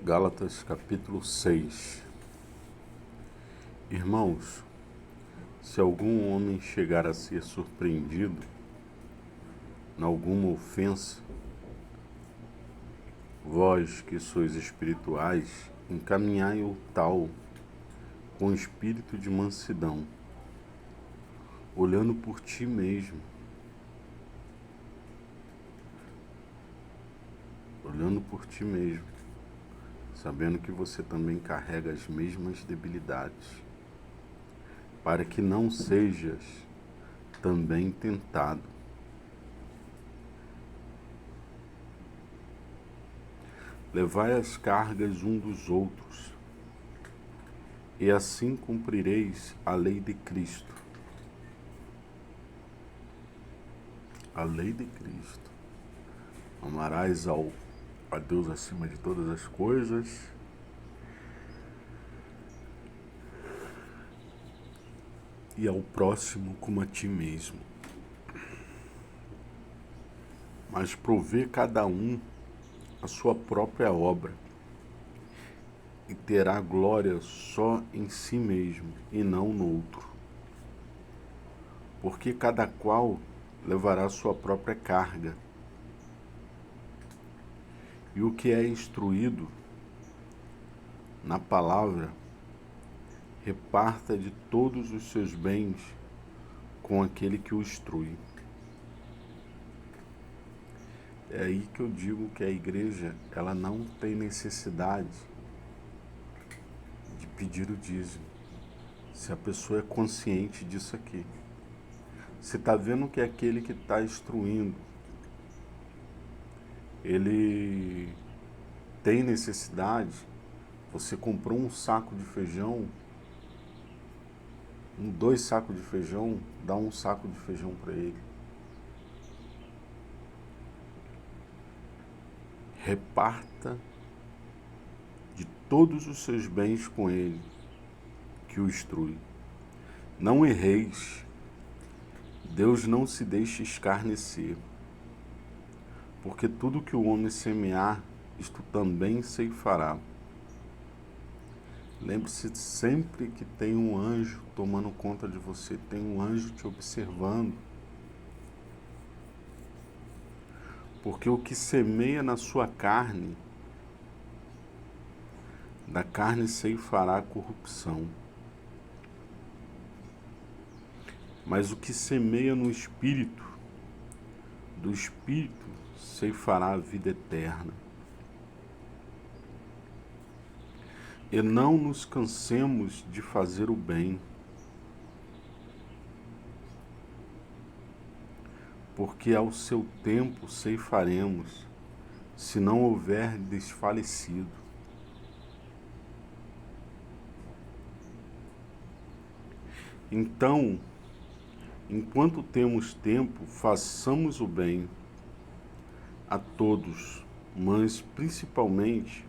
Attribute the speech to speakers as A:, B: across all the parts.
A: Gálatas capítulo 6. Irmãos, se algum homem chegar a ser surpreendido em alguma ofensa, vós que sois espirituais, encaminhai o tal com espírito de mansidão, olhando por ti mesmo, sabendo que você também carrega as mesmas debilidades, para que não sejas também tentado. Levai as cargas um dos outros, e assim cumprireis a lei de Cristo. A lei de Cristo. Amarás a Deus acima de todas as coisas e ao próximo como a ti mesmo. Mas provê cada um a sua própria obra e terá glória só em si mesmo e não no outro. Porque cada qual levará sua própria carga. E o que é instruído na palavra, reparta de todos os seus bens com aquele que o instrui. É aí que eu digo que a igreja, ela não tem necessidade de pedir o dízimo, se a pessoa é consciente disso aqui. Você está vendo que aquele que está instruindo, ele tem necessidade, você comprou um saco de feijão, 2 sacos de feijão, dá um saco de feijão para ele. Reparta de todos os seus bens com ele, que o instrui. Não erreis, Deus não se deixa escarnecer, porque tudo que o homem semear, isto também ceifará. Lembre-se sempre que tem um anjo tomando conta de você, tem um anjo te observando. Porque o que semeia na sua carne, da carne ceifará corrupção. Mas o que semeia no Espírito, do Espírito ceifará a vida eterna. E não nos cansemos de fazer o bem, porque ao seu tempo ceifaremos, se não houver desfalecido. Então, enquanto temos tempo, façamos o bem a todos, mas principalmente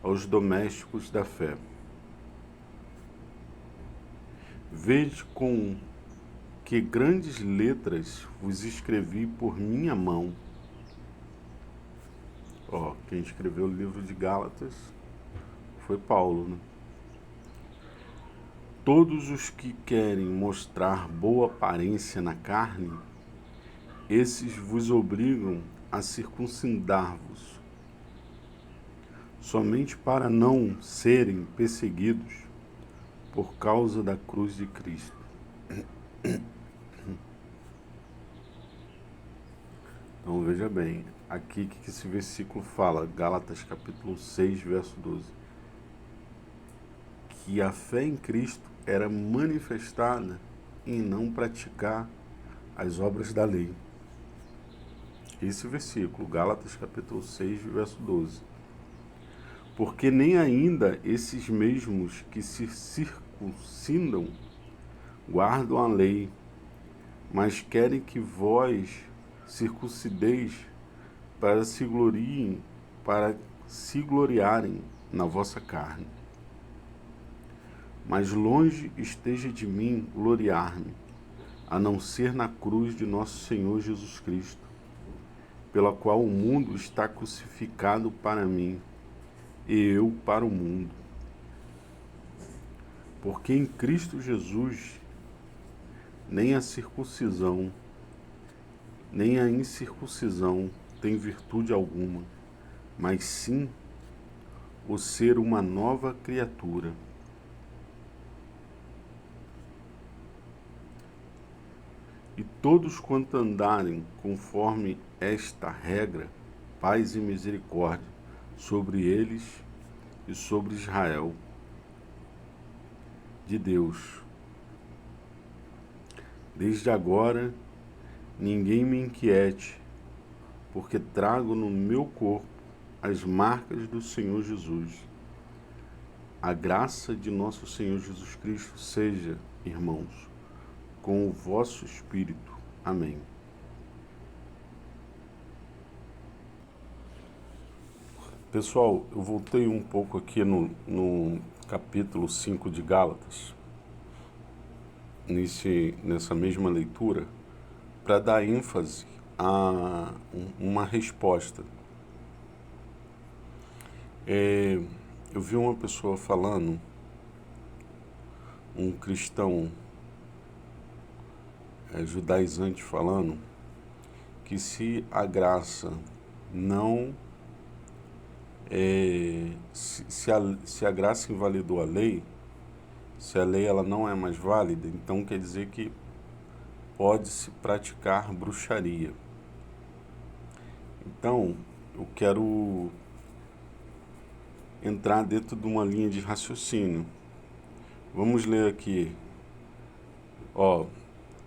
A: aos domésticos da fé. Vede com que grandes letras vos escrevi por minha mão. Quem escreveu o livro de Gálatas foi Paulo, né? Todos os que querem mostrar boa aparência na carne, esses vos obrigam a circuncidar-vos, somente para não serem perseguidos por causa da cruz de Cristo. Então veja bem, aqui que esse versículo fala, Gálatas capítulo 6, verso 12, que a fé em Cristo era manifestada em não praticar as obras da lei. Esse versículo, Gálatas capítulo 6, verso 12. Porque nem ainda esses mesmos que se circuncidam guardam a lei, mas querem que vós circuncideis para se gloriarem na vossa carne. Mas longe esteja de mim gloriar-me, a não ser na cruz de nosso Senhor Jesus Cristo, pela qual o mundo está crucificado para mim e eu para o mundo. Porque em Cristo Jesus nem a circuncisão, nem a incircuncisão tem virtude alguma, mas sim o ser uma nova criatura. E todos quanto andarem conforme esta regra, paz e misericórdia sobre eles e sobre Israel de Deus. Desde agora, ninguém me inquiete, porque trago no meu corpo as marcas do Senhor Jesus. A graça de nosso Senhor Jesus Cristo seja, irmãos, com o vosso espírito. Amém. Pessoal, eu voltei um pouco aqui no capítulo 5 de Gálatas, nessa mesma leitura, para dar ênfase a uma resposta. Eu vi uma pessoa falando, um cristão judaizante falando, que se a graça não... se a graça invalidou a lei, se a lei ela não é mais válida, então quer dizer que pode-se praticar bruxaria. Então, eu quero entrar dentro de uma linha de raciocínio. Vamos ler aqui.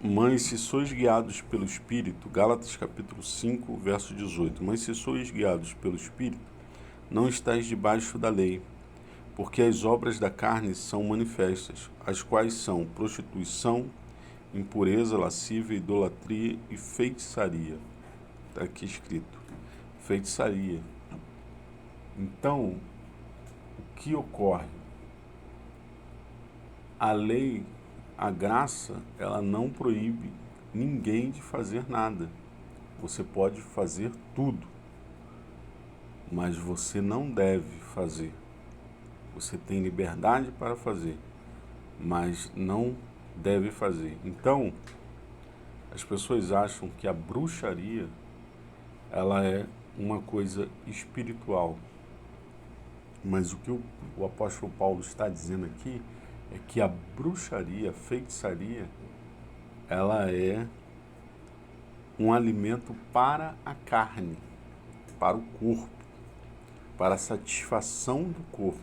A: Mães, se sois guiados pelo Espírito, Gálatas capítulo 5, verso 18. Mas se sois guiados pelo Espírito, não estáis debaixo da lei, porque as obras da carne são manifestas, as quais são prostituição, impureza, lascívia, idolatria e feitiçaria. Está aqui escrito, feitiçaria. Então, o que ocorre? A lei, a graça, ela não proíbe ninguém de fazer nada. Você pode fazer tudo, mas você não deve fazer. Você tem liberdade para fazer, mas não deve fazer. Então, as pessoas acham que a bruxaria, ela é uma coisa espiritual. Mas o que o apóstolo Paulo está dizendo aqui é que a bruxaria, a feitiçaria, ela é um alimento para a carne, para o corpo, para a satisfação do corpo,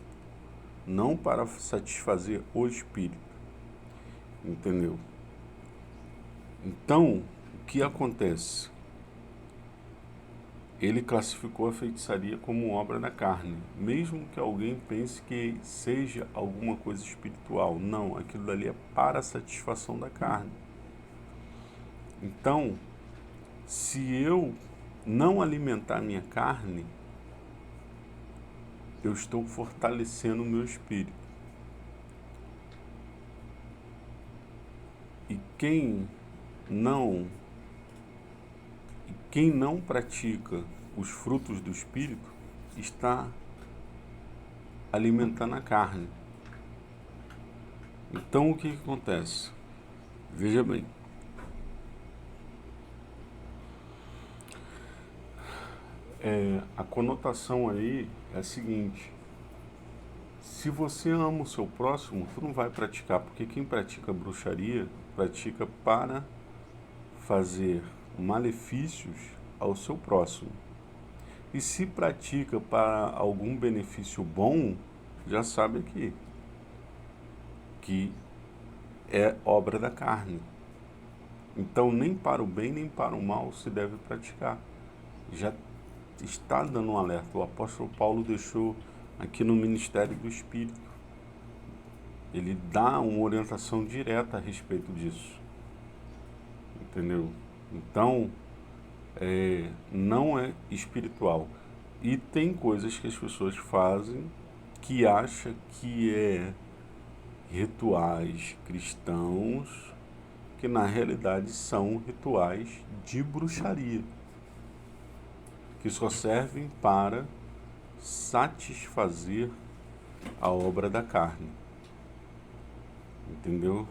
A: não para satisfazer o espírito. Entendeu? Então, o que acontece? Ele classificou a feitiçaria como obra da carne, mesmo que alguém pense que seja alguma coisa espiritual. Não, aquilo dali é para a satisfação da carne. Então, se eu não alimentar minha carne, eu estou fortalecendo o meu espírito. E quem não pratica os frutos do espírito está alimentando a carne. Então o que acontece? Veja bem. A conotação aí é a seguinte: se você ama o seu próximo, tu não vai praticar, porque quem pratica bruxaria pratica para fazer malefícios ao seu próximo. E se pratica para algum benefício bom, já sabe aqui que é obra da carne. Então nem para o bem nem para o mal se deve praticar. Já está dando um alerta. O apóstolo Paulo deixou aqui no Ministério do Espírito. Ele dá uma orientação direta a respeito disso. Entendeu? Então, não é espiritual. E tem coisas que as pessoas fazem que acham que é rituais cristãos, que na realidade são rituais de bruxaria, que só servem para satisfazer a obra da carne. Entendeu?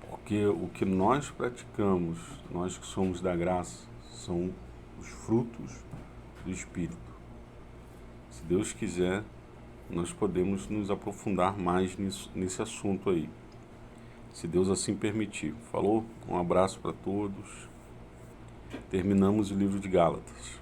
A: Porque o que nós praticamos, nós que somos da graça, são os frutos do Espírito. Se Deus quiser, nós podemos nos aprofundar mais nesse assunto aí. Se Deus assim permitir. Falou? Um abraço para todos. Terminamos o livro de Gálatas.